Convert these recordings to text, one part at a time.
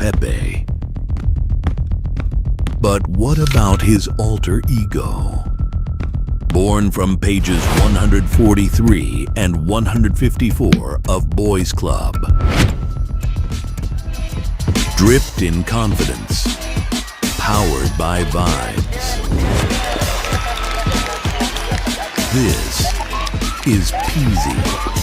Pepe. But what about his alter ego? Born from pages 143 and 154 of Boys Club. Dripped in confidence. Powered by vibes. This is Peasy.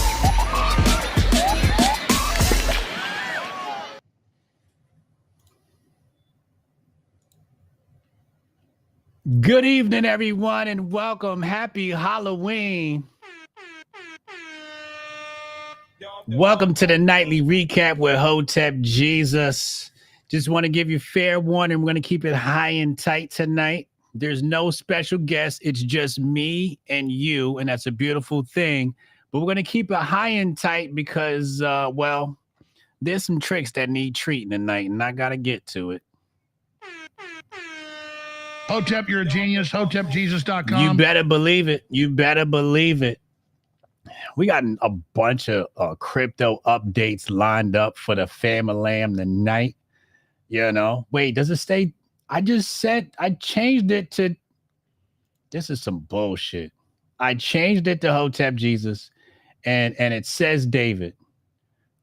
Good evening, everyone, and welcome. Happy Halloween. Welcome to the nightly recap with Hotep Jesus. Just want to give you fair warning. We're going to keep it high and tight tonight. There's no special guest. It's just me and you, and that's a beautiful thing. But we're going to keep it high and tight because, well, there's some tricks that need treating tonight, and I got to get to it. Hotep, you're a genius. HotepJesus.com. You better believe it. You better believe it. We got a bunch of crypto updates lined up for the family tonight. You know, wait, does it stay? I just said I changed it to. This is some bullshit. I changed it to Hotep Jesus, and it says David.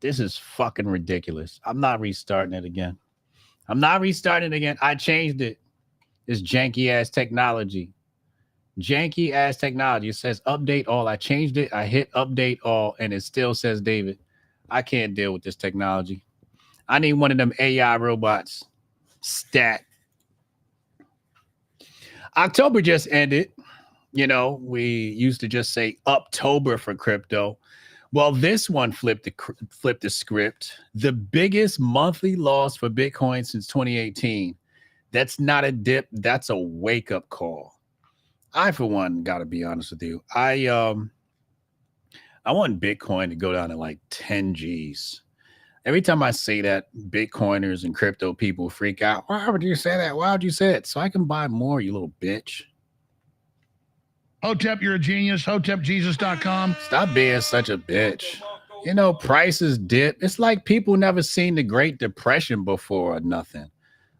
This is fucking ridiculous. I'm not restarting it again. I changed it. This janky ass technology. It says update all. I changed it. I hit update all, and it still says David. I can't deal with this technology. I need one of them AI robots. Stat. October just ended. You know, we used to just say Uptober for crypto. Well, this one flipped the script. The biggest monthly loss for Bitcoin since 2018. That's not a dip. That's a wake-up call. I, for one, got to be honest with you. I want Bitcoin to go down to like 10 G's. Every time I say that, Bitcoiners and crypto people freak out. Why would you say that? Why would you say it? So I can buy more, you little bitch. Hotep, you're a genius. HotepJesus.com. Stop being such a bitch. You know, prices dip. It's like people never seen the Great Depression before or nothing.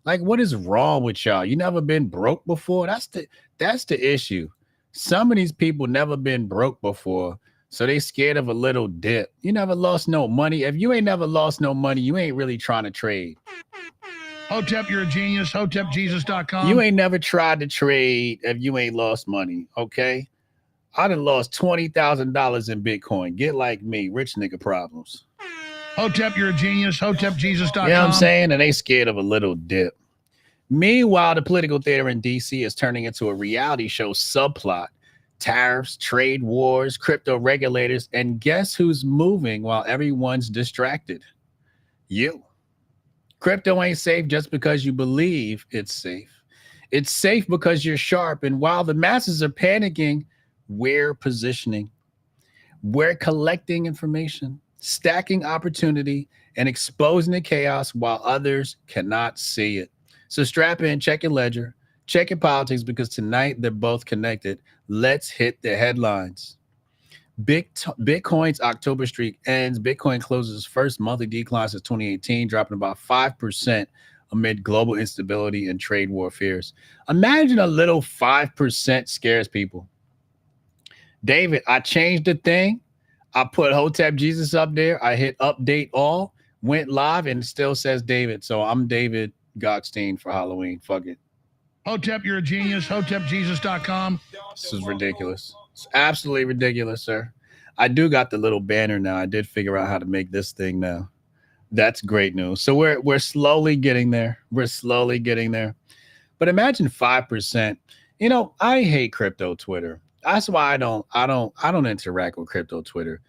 Like, what is wrong with y'all? You never been broke before? That's the issue. Some of these people never been broke before, so they scared of a little dip. You never lost no money. If you ain't never lost no money, you ain't really trying to trade. Hotep, you're a genius. HotepJesus.com. You ain't never tried to trade if you ain't lost money, okay? I done lost $20,000 in Bitcoin. Get like me, rich nigga problems. Hotep, you're a genius. HotepJesus.com. You know what I'm saying? And they scared of a little dip. Meanwhile, the political theater in D.C. is turning into a reality show subplot. Tariffs, trade wars, crypto regulators, and guess who's moving while everyone's distracted? You. Crypto ain't safe just because you believe it's safe. It's safe because you're sharp. And while the masses are panicking, we're positioning. We're collecting information, stacking opportunity, and exposing the chaos while others cannot see it. So strap in, check your ledger, check your politics, because tonight they're both connected. Let's hit the headlines. Bitcoin's October streak ends. Bitcoin closes first monthly decline since 2018, dropping about 5% amid global instability and trade war fears. Imagine a little 5% scares people. David, I changed the thing. I put Hotep Jesus up there. I hit update all, went live, and it still says David. So I'm David Gokhshtein for Halloween. Fuck it. Hotep, you're a genius. HotepJesus.com. This is ridiculous. It's absolutely ridiculous, sir. I do got the little banner now. I did figure out how to make this thing now. That's great news. So we're slowly getting there. We're slowly getting there. But imagine 5%. You know, I hate crypto Twitter. That's why I don't interact with crypto Twitter.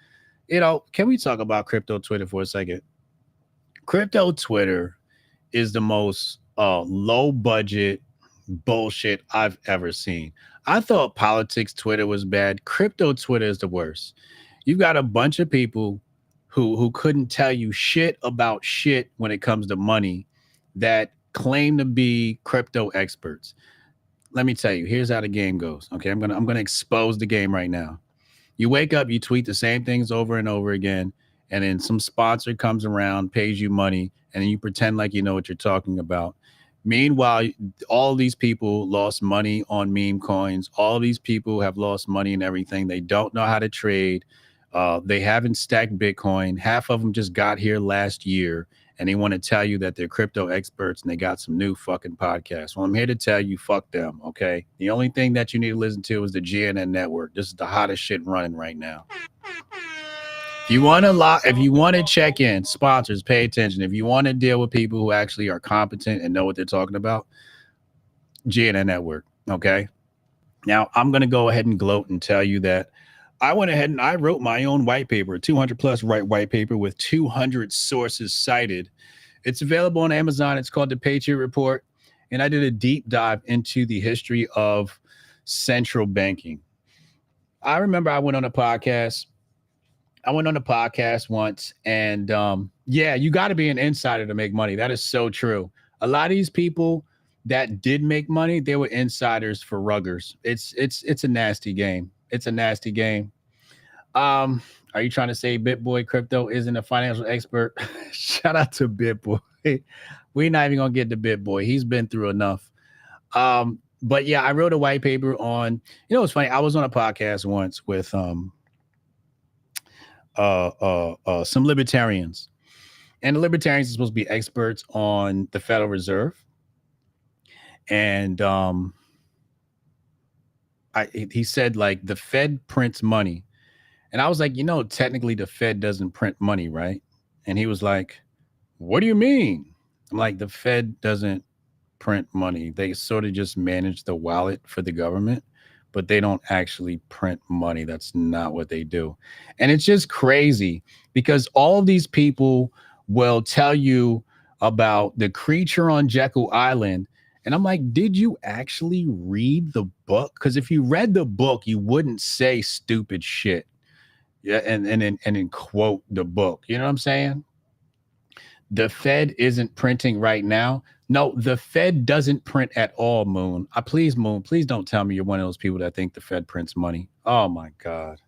You know, can we talk about crypto Twitter for a second? Crypto Twitter is the most low budget bullshit I've ever seen. I thought politics Twitter was bad. Crypto Twitter is the worst. You've got a bunch of people who couldn't tell you shit about shit when it comes to money that claim to be crypto experts. Let me tell you, here's how the game goes. Okay, I'm gonna expose the game right now. You wake up, you tweet the same things over and over again, and then some sponsor comes around, pays you money, and then you pretend like you know what you're talking about. Meanwhile, all these people lost money on meme coins. All these people have lost money in everything. They don't know how to trade. They haven't stacked Bitcoin. Half of them just got here last year, and they want to tell you that they're crypto experts and they got some new fucking podcasts. Well, I'm here to tell you, fuck them, okay? The only thing that you need to listen to is the GNN network. This is the hottest shit running right now. If you want to check in, sponsors, pay attention. If you want to deal with people who actually are competent and know what they're talking about, GNN network, okay? Now, I'm going to go ahead and gloat and tell you that I went ahead and I wrote my own white paper, a 200 plus white paper with 200 sources cited. It's available on Amazon. It's called The Patriot Report. And I did a deep dive into the history of central banking. I remember I went on a podcast once, and yeah, you got to be an insider to make money. That is so true. A lot of these people that did make money, they were insiders for ruggers. It's a nasty game. It's a nasty game. Are you trying to say BitBoy Crypto isn't a financial expert? Shout out to BitBoy. We're not even gonna get to BitBoy. He's been through enough. But yeah, I wrote a white paper on. It's funny. I was on a podcast once with some libertarians, and the libertarians are supposed to be experts on the Federal Reserve. And he said, like, the Fed prints money. And I was like, technically the Fed doesn't print money, right? And he was like, what do you mean? I'm like, the Fed doesn't print money. They sort of just manage the wallet for the government, but they don't actually print money. That's not what they do. And it's just crazy because all of these people will tell you about the creature on Jekyll Island. And I'm like, did you actually read the book? Because if you read the book, you wouldn't say stupid shit. Yeah, and then quote the book. You know what I'm saying? The Fed isn't printing right now. No, the Fed doesn't print at all, Moon. Moon, please don't tell me you're one of those people that think the Fed prints money. Oh my God.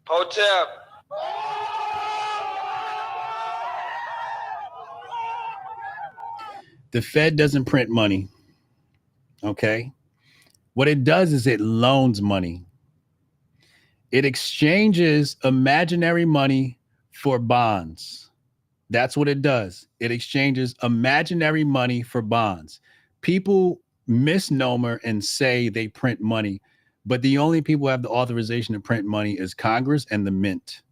Hotep. The Fed doesn't print money. Okay. What it does is it loans money. It exchanges imaginary money for bonds. That's what it does. It exchanges imaginary money for bonds. People misnomer and say they print money, but the only people who have the authorization to print money is Congress and the Mint,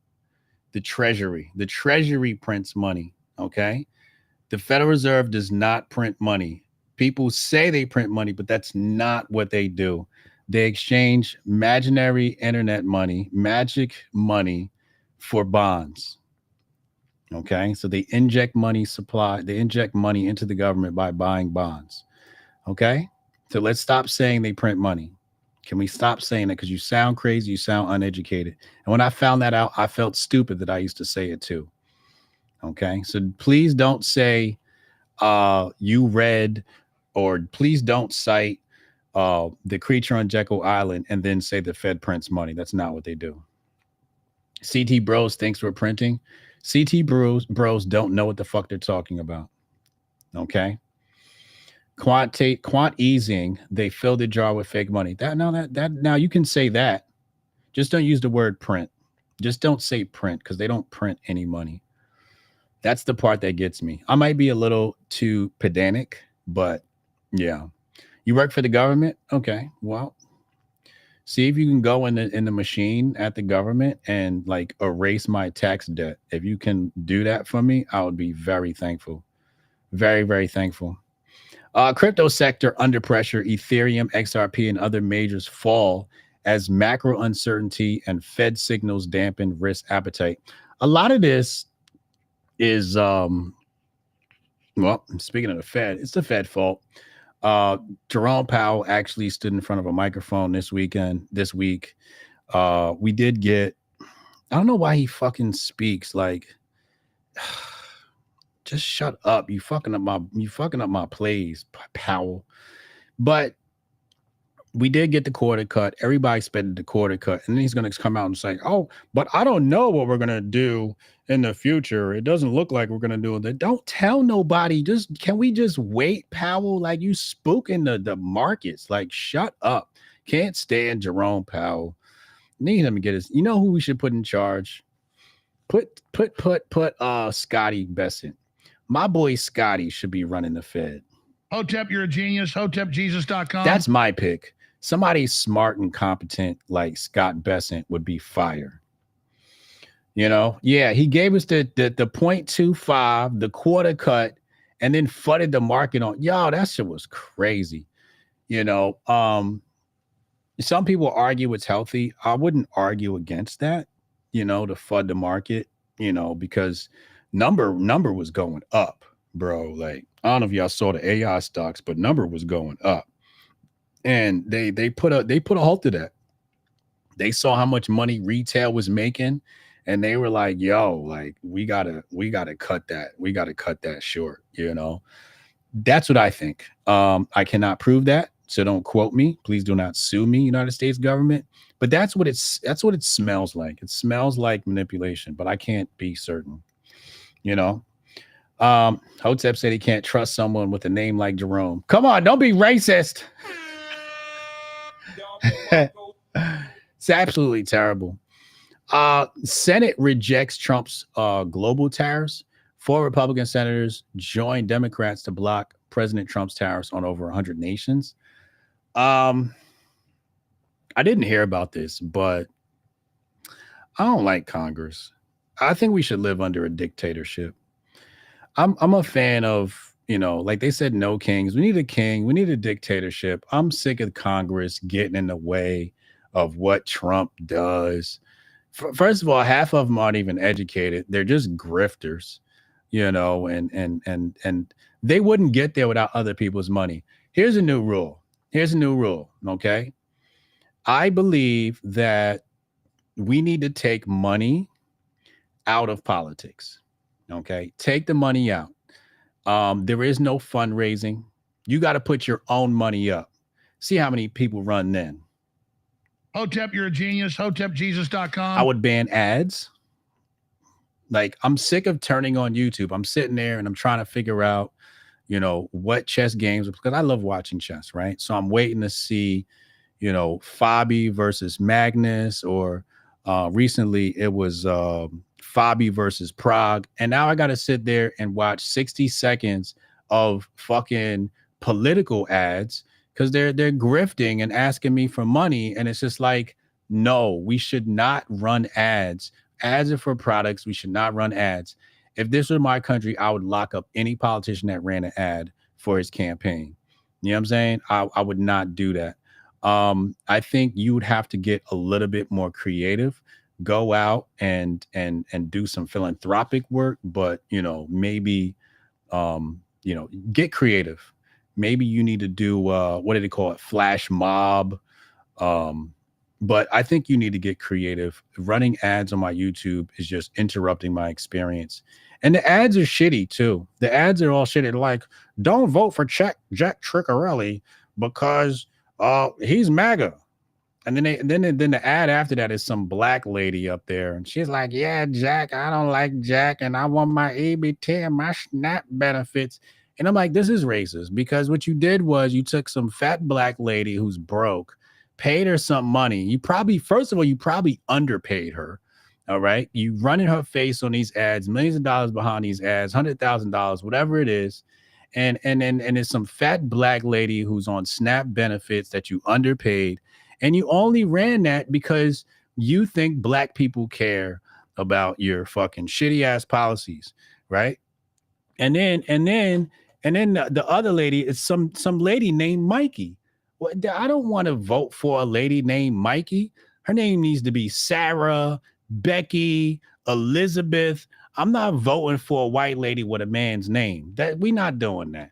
the Treasury. The Treasury prints money, okay? The Federal Reserve does not print money. People say they print money, but that's not what they do. They exchange imaginary internet money, magic money, for bonds. Okay, so they inject money into the government by buying bonds. Okay, so let's stop saying they print money. Can we stop saying that? Because you sound crazy, you sound uneducated. And when I found that out, I felt stupid that I used to say it too. Okay, so please don't say you read, or please don't cite the creature on Jekyll Island and then say the Fed prints money. That's not what they do. CT Bros thinks we're printing. CT Bros don't know what the fuck they're talking about. Okay. Quant easing, they filled the jar with fake money. Now you can say that. Just don't use the word print. Just don't say print, because they don't print any money. That's the part that gets me. I might be a little too pedantic, but yeah. You work for the government? Okay. Well, see if you can go in the machine at the government and like erase my tax debt. If you can do that for me, I would be very thankful. Very, very thankful. Crypto sector under pressure. Ethereum, XRP, and other majors fall as macro uncertainty and Fed signals dampen risk appetite. A lot of this is, well, speaking of the Fed, it's the Fed fault. Jerome Powell actually stood in front of a microphone this week. We did get, I don't know why he fucking speaks like, just shut up. You fucking up my plays, Powell. But we did get the quarter cut. Everybody expected the quarter cut. And then he's going to come out and say, oh, but I don't know what we're going to do in the future. It doesn't look like we're going to do it. Don't tell nobody. Can we just wait, Powell? Like, you spooking the markets. Like, shut up. Can't stand Jerome Powell. Need him to get his. You know who we should put in charge? Put Scotty Bessent. My boy Scotty should be running the Fed. Hotep, you're a genius. HotepJesus.com. That's my pick. Somebody smart and competent like Scott Bessent would be fire. You know, yeah, he gave us the 0.25, the quarter cut, and then fudded the market on. Yo, that shit was crazy. You know, some people argue it's healthy. I wouldn't argue against that, you know, to FUD the market, you know, because number was going up, bro. Like, I don't know if y'all saw the AI stocks, but number was going up. And they put a halt to that. They saw how much money retail was making, and they were like, yo, like, we gotta cut that. We gotta cut that short, you know. That's what I think. I cannot prove that. So don't quote me. Please do not sue me, United States government. But that's what it smells like. It smells like manipulation, but I can't be certain. You know, Hotep said he can't trust someone with a name like Jerome. Come on, don't be racist. It's absolutely terrible. Senate rejects Trump's global tariffs. 4 Republican senators joined Democrats to block President Trump's tariffs on over 100 nations. I didn't hear about this, but I don't like Congress. I think we should live under a dictatorship. I'm a fan of, you know, like they said, no kings. We need a king. We need a dictatorship. I'm sick of Congress getting in the way of what Trump does. First of all, half of them aren't even educated. They're just grifters, you know, and they wouldn't get there without other people's money. Here's a new rule. Okay. I believe that we need to take money out of politics. Okay. Take the money out. There is no fundraising. You got to put your own money up. See how many people run then. Hotep, you're a genius. HotepJesus.com. I would ban ads. Like, I'm sick of turning on YouTube. I'm sitting there and I'm trying to figure out, you know, what chess games, because I love watching chess, right? So I'm waiting to see, you know, Fabi versus Magnus, or recently it was Fabi versus Prague. And now I got to sit there and watch 60 seconds of fucking political ads because they're grifting and asking me for money. And it's just like, no, we should not run ads. Ads are for products. We should not run ads. If this were my country, I would lock up any politician that ran an ad for his campaign. You know what I'm saying? I would not do that. I think you would have to get a little bit more creative, go out and do some philanthropic work, but, you know, maybe, you know, get creative. Maybe you need to do, what do they call it? Flash mob. But I think you need to get creative. Running ads on my YouTube is just interrupting my experience. And the ads are shitty too. The ads are all shitty. Like, don't vote for Jack Triccarelli because he's MAGA. And then the ad after that is some black lady up there, and she's like, "Yeah, Jack, I don't like Jack, and I want my EBT and my SNAP benefits." And I'm like, this is racist, because what you did was you took some fat black lady who's broke, paid her some money. You probably underpaid her. All right. You running her face on these ads, millions of dollars behind these ads, $100,000, whatever it is. And it's some fat black lady who's on SNAP benefits that you underpaid. And you only ran that because you think black people care about your fucking shitty ass policies. Right. And then the other lady is some lady named Mikey. Well, I don't want to vote for a lady named Mikey. Her name needs to be Sarah, Becky, Elizabeth. I'm not voting for a white lady with a man's name. That we're not doing that.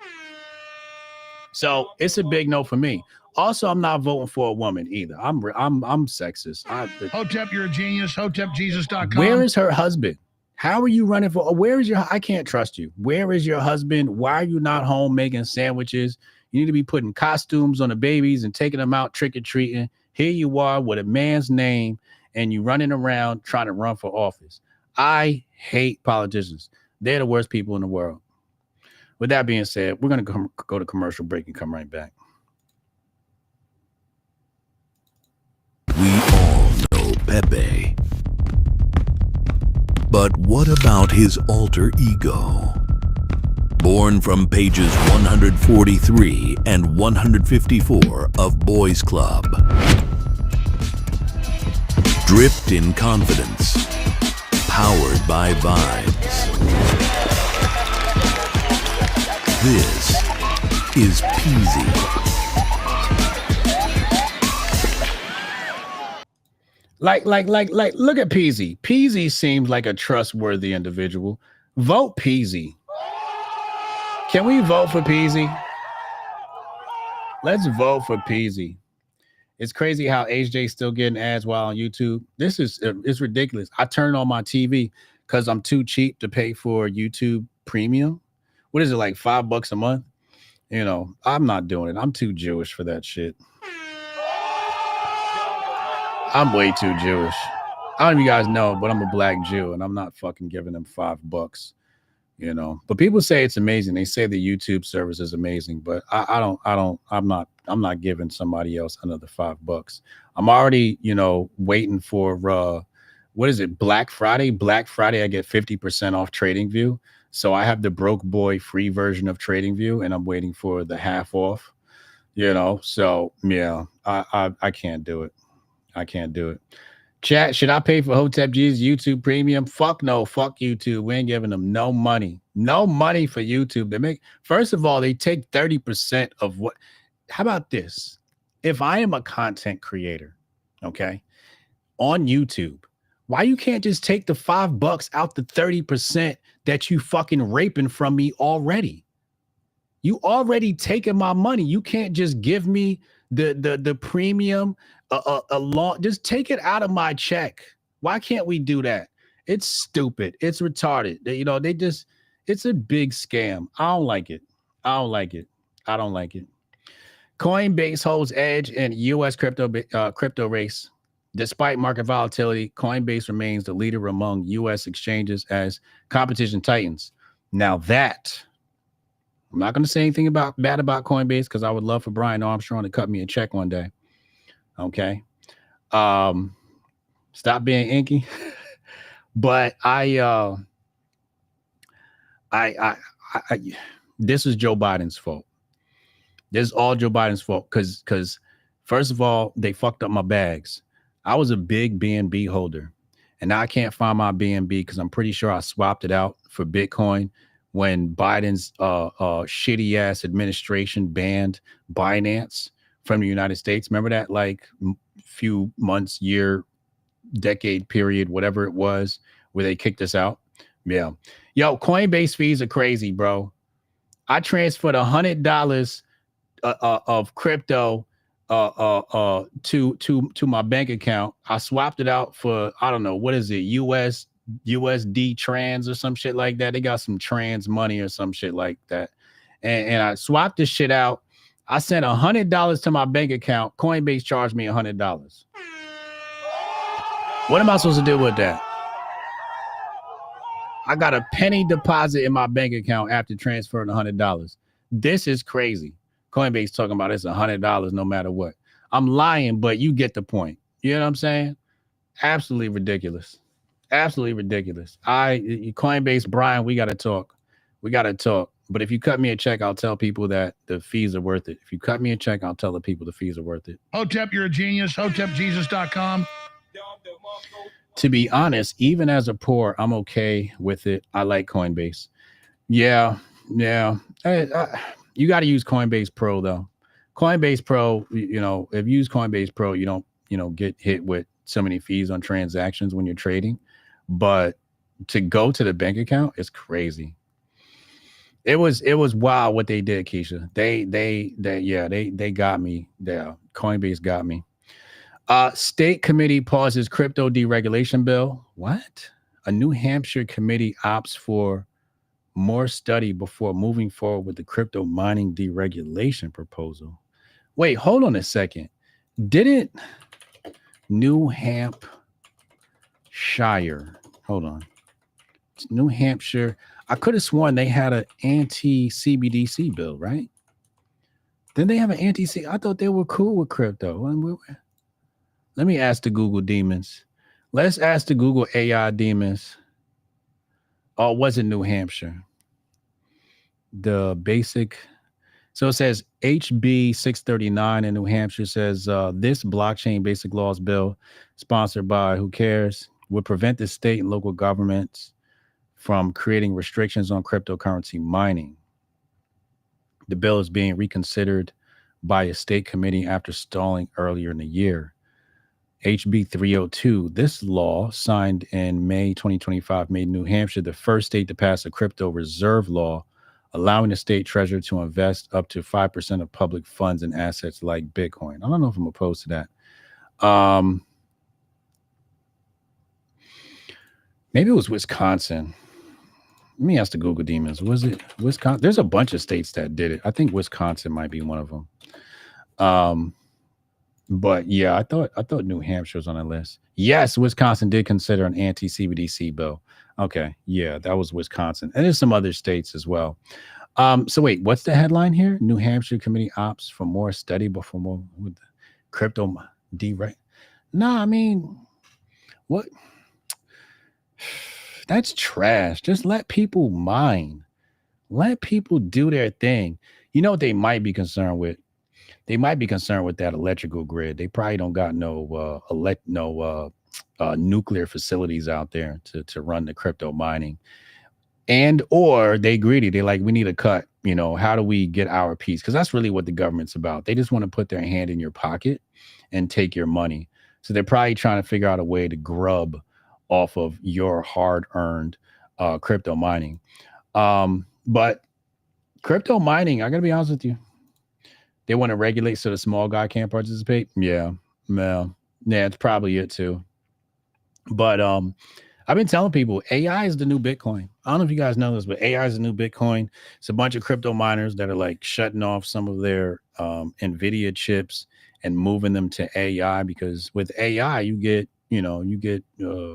So it's a big no for me. Also, I'm not voting for a woman either. I'm sexist. Hotep, you're a genius. HotepJesus.com. Where is her husband? How are you running for? Where is your? I can't trust you. Where is your husband? Why are you not home making sandwiches? You need to be putting costumes on the babies and taking them out trick or treating. Here you are with a man's name, and you running around trying to run for office. I hate politicians. They're the worst people in the world. With that being said, we're gonna go to commercial break and come right back. We all know Pepe. But what about his alter ego? Born from pages 143 and 154 of Boys Club. Dripped in confidence. Powered by vibes. This is Peasy. Like, look at Peasy. Peasy seems like a trustworthy individual. Vote Peasy. Can we vote for Peasy? Let's vote for Peasy. It's crazy how HJ's still getting ads while on YouTube. This is it's ridiculous. I turn on my TV because I'm too cheap to pay for YouTube Premium. What is it, like $5 a month? You know, I'm not doing it. I'm too Jewish for that shit. I'm way too Jewish. I don't know if you guys know, but I'm a black Jew, and I'm not fucking giving them $5, you know. But people say it's amazing. They say the YouTube service is amazing, but I'm not giving somebody else another $5. I'm already, you know, waiting for what is it, Black Friday? Black Friday, I get 50% off TradingView. So I have the broke boy free version of TradingView, and I'm waiting for the half off, you know. So yeah, I can't do it. I can't do it. Chat, should I pay for Hotep G's YouTube Premium? Fuck no. Fuck YouTube. We ain't giving them no money. No money for YouTube. They make, first of all, they take 30% of what. How about this? If I am a content creator, okay, on YouTube, why you can't just take the $5 out the 30% that you fucking raping from me already? You already taking my money. You can't just give me the premium a long, just take it out of my check. Why can't we do that? It's stupid. It's retarded. You know, they just, it's a big scam. I don't like it. I don't like it. I don't like it. Coinbase holds edge in U.S. crypto race. Despite market volatility, Coinbase remains the leader among U.S. exchanges as competition tightens. Now that, I'm not going to say anything bad about Coinbase because I would love for Brian Armstrong to cut me a check one day. Okay. Stop being inky. But this is Joe Biden's fault. This is all Joe Biden's fault because first of all, they fucked up my bags. I was a big BNB holder, and now I can't find my BNB because I'm pretty sure I swapped it out for Bitcoin when Biden's shitty ass administration banned Binance from the United States. Remember that, like, few months, year, decade period, whatever it was, where they kicked us out? Yeah. Yo, Coinbase fees are crazy, bro. I transferred $100 of crypto to my bank account. I swapped it out for, I don't know, what is it, USD trans or some shit like that. They got some trans money or some shit like that. And I swapped this shit out. I sent $100 to my bank account. Coinbase charged me $100. What am I supposed to do with that? I got a penny deposit in my bank account after transferring $100. This is crazy. Coinbase talking about it's $100 no matter what. I'm lying, but you get the point. You know what I'm saying? Absolutely ridiculous. Absolutely ridiculous. Coinbase, Brian, we got to talk. We got to talk. But if you cut me a check, I'll tell people that the fees are worth it. If you cut me a check, I'll tell the people the fees are worth it. Hotep, you're a genius. HotepJesus.com. To be honest, even as a poor, I'm okay with it. I like Coinbase. Yeah. You got to use Coinbase Pro, though. Coinbase Pro, you know, if you use Coinbase Pro, you don't, you know, get hit with so many fees on transactions when you're trading. But to go to the bank account is crazy. It was wild what they did, Keisha. They got me there. Coinbase got me. State committee pauses crypto deregulation bill. What? A New Hampshire committee opts for more study before moving forward with the crypto mining deregulation proposal. Wait, hold on a second. Didn't New Hampshire, hold on, it's New Hampshire, I could have sworn they had an anti-CBDC bill, right? Then they have an anti-C. I thought they were cool with crypto. Let me ask the Google demons. Let's ask the Google AI demons. Oh, it wasn't New Hampshire. The basic. So it says HB 639 in New Hampshire says this blockchain basic laws bill, sponsored by who cares, would prevent the state and local governments from creating restrictions on cryptocurrency mining. The bill is being reconsidered by a state committee after stalling earlier in the year. HB 302, this law, signed in May 2025, made New Hampshire the first state to pass a crypto reserve law, allowing the state treasurer to invest up to 5% of public funds in assets like Bitcoin. I don't know if I'm opposed to that. Maybe it was Wisconsin. Let me ask the Google demons. Was it Wisconsin? There's a bunch of states that did it. I think Wisconsin might be one of them. But yeah, I thought New Hampshire was on that list. Yes, Wisconsin did consider an anti-CBDC bill. Okay, yeah, that was Wisconsin. And there's some other states as well. So wait, what's the headline here? New Hampshire committee opts for more study before more with crypto dereg. No, I mean, what? That's trash. Just let people mine. Let people do their thing. You know what they might be concerned with? They might be concerned with that electrical grid. They probably don't got no nuclear facilities out there to run the crypto mining. And or they greedy. They like, we need a cut. You know, how do we get our piece? Because that's really what the government's about. They just want to put their hand in your pocket and take your money. So they're probably trying to figure out a way to grub off of your hard-earned crypto mining. But crypto mining, I gotta be honest with you, they want to regulate so the small guy can't participate. Yeah, it's probably it too. But I've been telling people AI is the new Bitcoin. I don't know if you guys know this, but AI is the new Bitcoin. It's a bunch of crypto miners that are like shutting off some of their NVIDIA chips and moving them to AI, because with AI, you get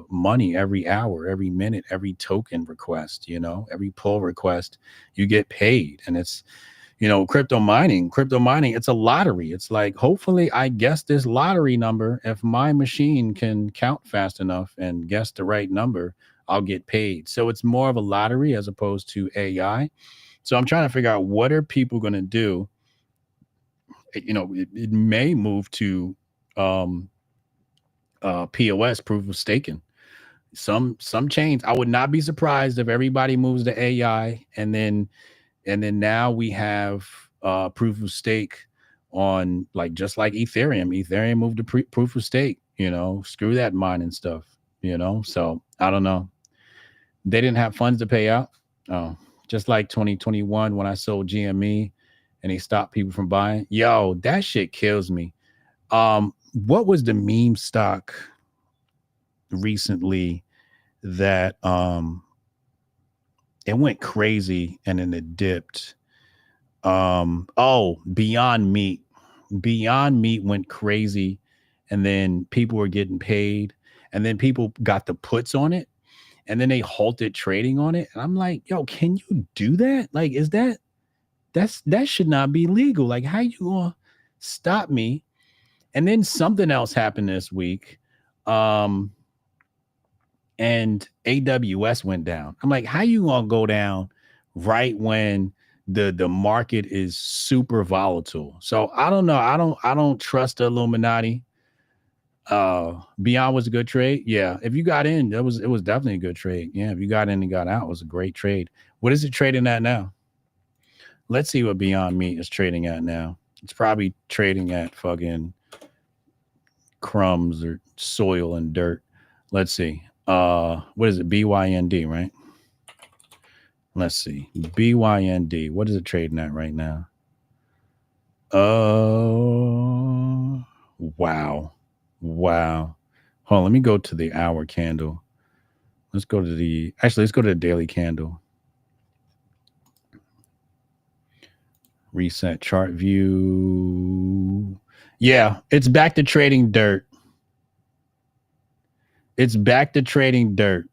money every hour, every minute, every token request, every pull request, you get paid. And it's, crypto mining, it's a lottery. It's like, hopefully I guess this lottery number, if my machine can count fast enough and guess the right number, I'll get paid. So it's more of a lottery as opposed to AI. So I'm trying to figure out, what are people going to do? It may move to POS, proof of staking. Some chains. I would not be surprised if everybody moves to AI, and then now we have proof of stake on, like, just like Ethereum moved to proof of stake. Screw that mining stuff. So I don't know. They didn't have funds to pay out. Oh, just like 2021 when I sold GME and they stopped people from buying. Yo, that shit kills me. What was the meme stock recently that it went crazy and then it dipped? Beyond Meat. Beyond Meat went crazy, and then people were getting paid, and then people got the puts on it, and then they halted trading on it. And I'm like, yo, can you do that? Like, that should not be legal. Like, how you gonna stop me? And then something else happened this week. And AWS went down. I'm like, how you gonna go down right when the market is super volatile? So I don't know. I don't trust the Illuminati. Beyond was a good trade. Yeah. If you got in, it was definitely a good trade. Yeah. If you got in and got out, it was a great trade. What is it trading at now? Let's see what Beyond Meat is trading at now. It's probably trading at fucking crumbs or soil and dirt. Let's see. What is it? BYND, right? Let's see. BYND. What is it trading at right now? Wow. Hold on, let me go to the hour candle. Let's go to the daily candle. Reset chart view. Yeah, it's back to trading dirt. It's back to trading dirt.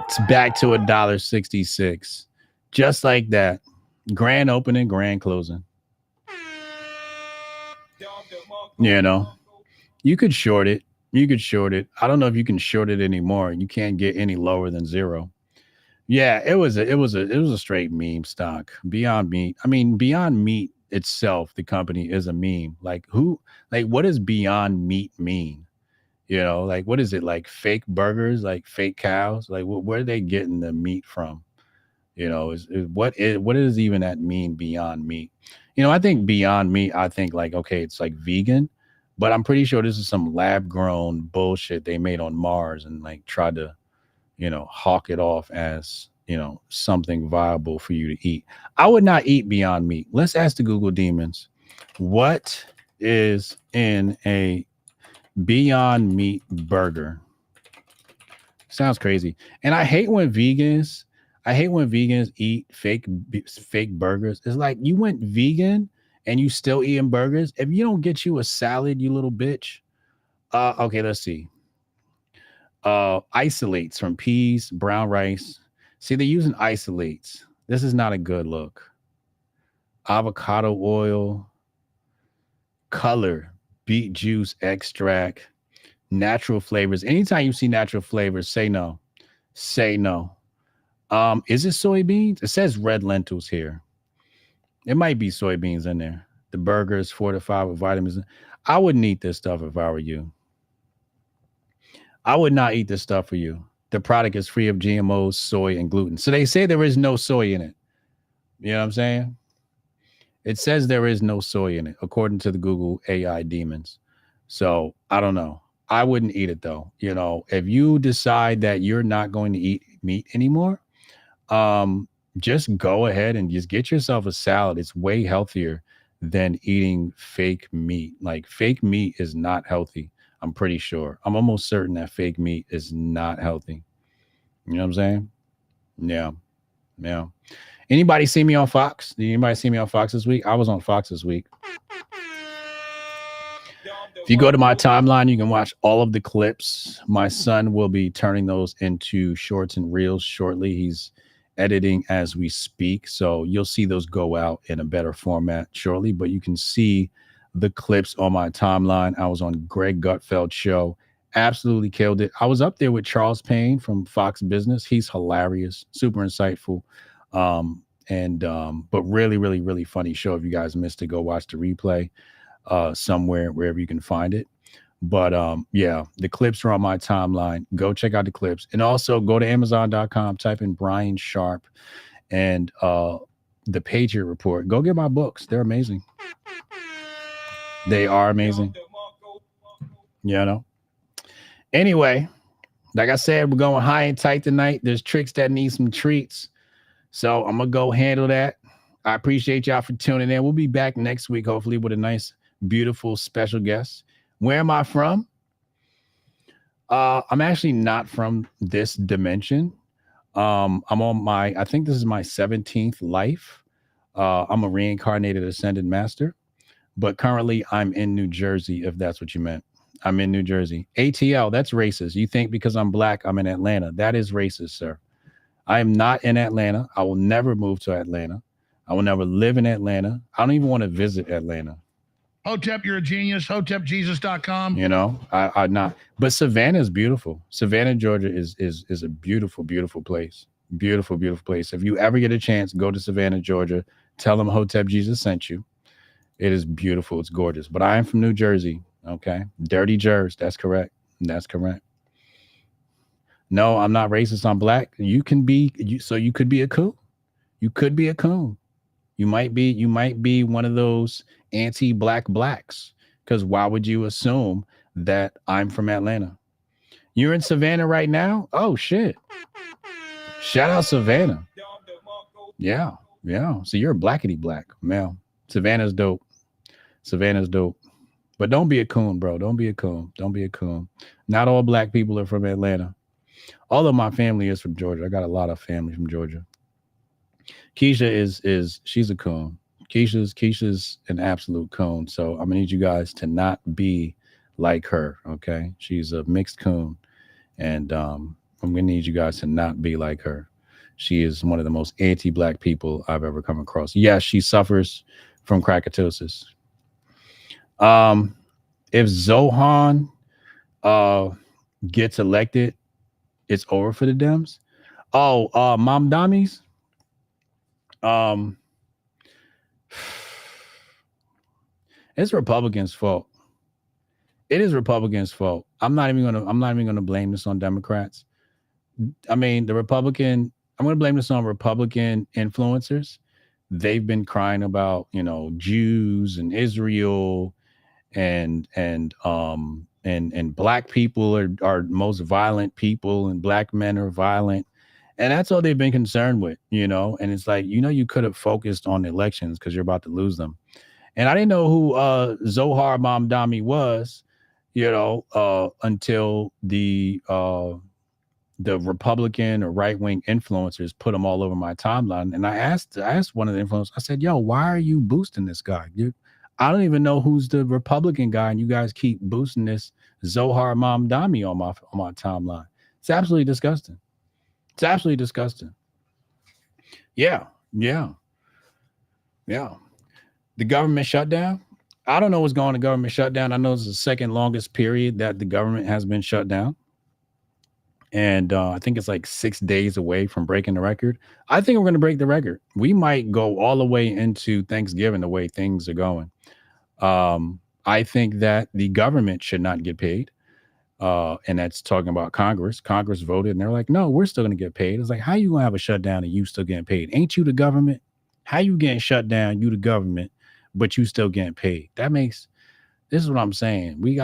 It's back to $1.66. Just like that. Grand opening, grand closing. You know, you could short it. You could short it. I don't know if you can short it anymore. You can't get any lower than 0. Yeah, it was a straight meme stock. Beyond Meat. I mean, Beyond Meat itself, the company is a meme. Like what does Beyond Meat mean? You know, like what is it? Like fake burgers, like fake cows? Like where are they getting the meat from? You know, what does even that mean, Beyond Meat? You know, I think Beyond Meat, I think like, okay, it's like vegan, but I'm pretty sure this is some lab grown bullshit they made on Mars and like tried to, you know, hawk it off as, you know, something viable for you to eat. I would not eat Beyond Meat. Let's ask the Google demons, what is in a Beyond Meat burger? Sounds crazy. And I hate when vegans eat fake burgers. It's like you went vegan and you still eating burgers. If you don't get you a salad, you little bitch. Okay, let's see. Isolates from peas, brown rice. See, they're using isolates. This is not a good look. Avocado oil, color, beet juice extract, natural flavors. Anytime you see natural flavors, say no. Say no. Is it soybeans? It says red lentils here. It might be soybeans in there. The burger is fortified with vitamins. I wouldn't eat this stuff if I were you. I would not eat this stuff for you. The product is free of GMOs, soy, and gluten. So they say there is no soy in it. You know what I'm saying? It says there is no soy in it, according to the Google AI demons. So I don't know. I wouldn't eat it though. You know, if you decide that you're not going to eat meat anymore, just go ahead and just get yourself a salad. It's way healthier than eating fake meat. Like fake meat is not healthy. I'm pretty sure. I'm almost certain that fake meat is not healthy. You know what I'm saying? Yeah. Yeah. Anybody see me on Fox? Did anybody see me on Fox this week? I was on Fox this week. If you go to my timeline, you can watch all of the clips. My son will be turning those into shorts and reels shortly. He's editing as we speak. So you'll see those go out in a better format shortly, but you can see the clips on my timeline. I was on Greg Gutfeld's show. Absolutely killed it. I was up there with Charles Payne from Fox Business. He's hilarious, super insightful. But really, really, really funny show. If you guys missed it, go watch the replay somewhere, wherever you can find it. But yeah, the clips are on my timeline. Go check out the clips. And also go to Amazon.com, type in Brian Sharp and the Patriot Report. Go get my books. They're amazing. They are amazing. You know? Anyway, like I said, we're going high and tight tonight. There's tricks that need some treats. So I'm going to go handle that. I appreciate y'all for tuning in. We'll be back next week, hopefully, with a nice, beautiful, special guest. Where am I from? I'm actually not from this dimension. I'm on I think this is my 17th life. I'm a reincarnated ascended master. But currently, I'm in New Jersey, if that's what you meant. I'm in New Jersey. ATL, that's racist. You think because I'm black, I'm in Atlanta. That is racist, sir. I am not in Atlanta. I will never move to Atlanta. I will never live in Atlanta. I don't even want to visit Atlanta. Hotep, you're a genius. HotepJesus.com. You know, I not. But Savannah is beautiful. Savannah, Georgia is a beautiful, beautiful place. Beautiful, beautiful place. If you ever get a chance, go to Savannah, Georgia. Tell them Hotep Jesus sent you. It is beautiful. It's gorgeous. But I am from New Jersey. Okay. Dirty Jers. That's correct. That's correct. No, I'm not racist. I'm black. You can be so you could be a coon. You could be a coon. You might be one of those anti-black blacks. Because why would you assume that I'm from Atlanta? You're in Savannah right now? Oh shit. Shout out Savannah. Yeah. Yeah. So you're a blackity black male. Savannah's dope. Savannah's dope. But don't be a coon, bro. Don't be a coon. Don't be a coon. Not all black people are from Atlanta. All of my family is from Georgia. I got a lot of family from Georgia. Keisha is she's a coon. Keisha's an absolute coon. So I'm gonna need you guys to not be like her. Okay. She's a mixed coon. And I'm gonna need you guys to not be like her. She is one of the most anti-black people I've ever come across. Yes, she suffers from crackatosis. If Zohan gets elected, it's over for the Dems. Oh, Mom Damis. It's Republicans' fault. It is Republicans' fault. I'm not even gonna blame this on Democrats. I mean, I'm gonna blame this on Republican influencers. They've been crying about, Jews and Israel and black people are most violent people, and black men are violent. And that's all they've been concerned with, and it's like, you could have focused on the elections because you're about to lose them. And I didn't know who Zohar Mamdani was, until the Republican or right-wing influencers put them all over my timeline. And I asked one of the influencers, I said, yo, why are you boosting this guy? I don't even know who's the Republican guy, and you guys keep boosting this Zohar Mamdani on my timeline. It's absolutely disgusting. It's absolutely disgusting. Yeah. The government shutdown. I don't know what's going on. The government shutdown. I know it's the second longest period that the government has been shut down. And I think it's like 6 days away from breaking the record. I think we're going to break the record. We might go all the way into Thanksgiving the way things are going. I think that the government should not get paid. And that's talking about Congress. Congress voted and they're like, no, we're still going to get paid. It's like, how you going to have a shutdown and you still getting paid? Ain't you the government? How you getting shut down? You the government, but you still getting paid. This is what I'm saying. We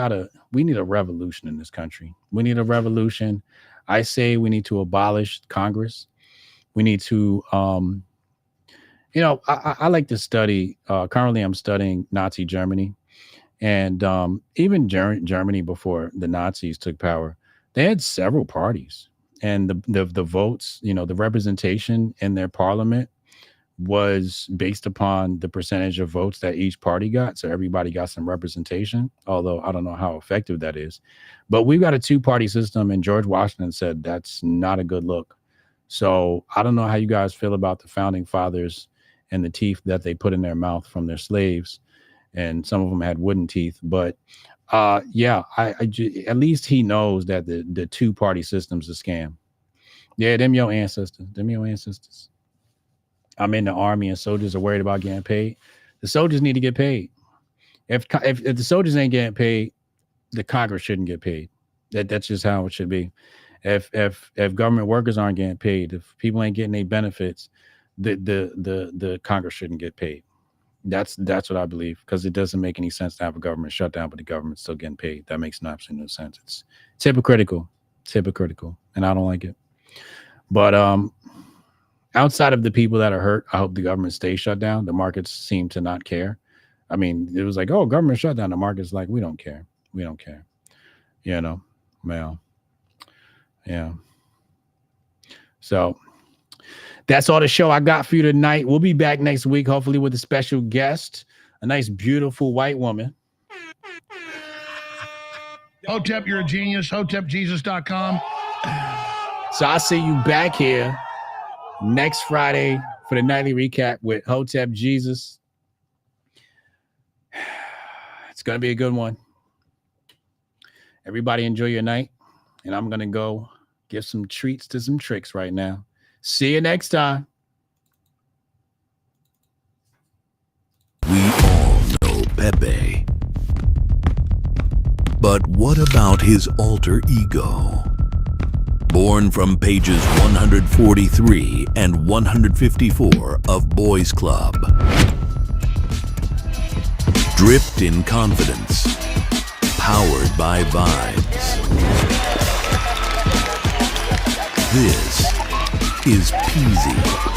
need a revolution in this country. We need a revolution. I say we need to abolish Congress. We need to, I like to study. Currently, I'm studying Nazi Germany. And even Germany before the Nazis took power, they had several parties. And the votes, the representation in their parliament was based upon the percentage of votes that each party got. So everybody got some representation, although I don't know how effective that is. But we've got a two-party system, and George Washington said that's not a good look. So I don't know how you guys feel about the founding fathers and the teeth that they put in their mouth from their slaves. And some of them had wooden teeth. But at least he knows that the two-party system's a scam. Yeah, them your ancestors. I'm in the army and soldiers are worried about getting paid. The soldiers need to get paid. If the soldiers ain't getting paid, the Congress shouldn't get paid. That's just how it should be. If government workers aren't getting paid, if people ain't getting their benefits, the Congress shouldn't get paid. That's what I believe, because it doesn't make any sense to have a government shutdown, but the government's still getting paid. That makes absolutely no sense. It's hypocritical, and I don't like it. But outside of the people that are hurt, I hope the government stays shut down. The markets seem to not care. I mean, it was like, oh, government shutdown. The market's like, we don't care. Well, yeah. So that's all the show I got for you tonight. We'll be back next week, hopefully with a special guest, a nice, beautiful white woman. Hotep, you're a genius. HotepJesus.com. So I'll see you back here next Friday for the nightly recap with Hotep Jesus. It's going to be a good one. Everybody enjoy your night. And I'm going to go give some treats to some tricks right now. See you next time. We all know Pepe. But what about his alter ego? Born from pages 143 and 154 of Boys Club. Dripped in confidence. Powered by vibes. This is Peasy.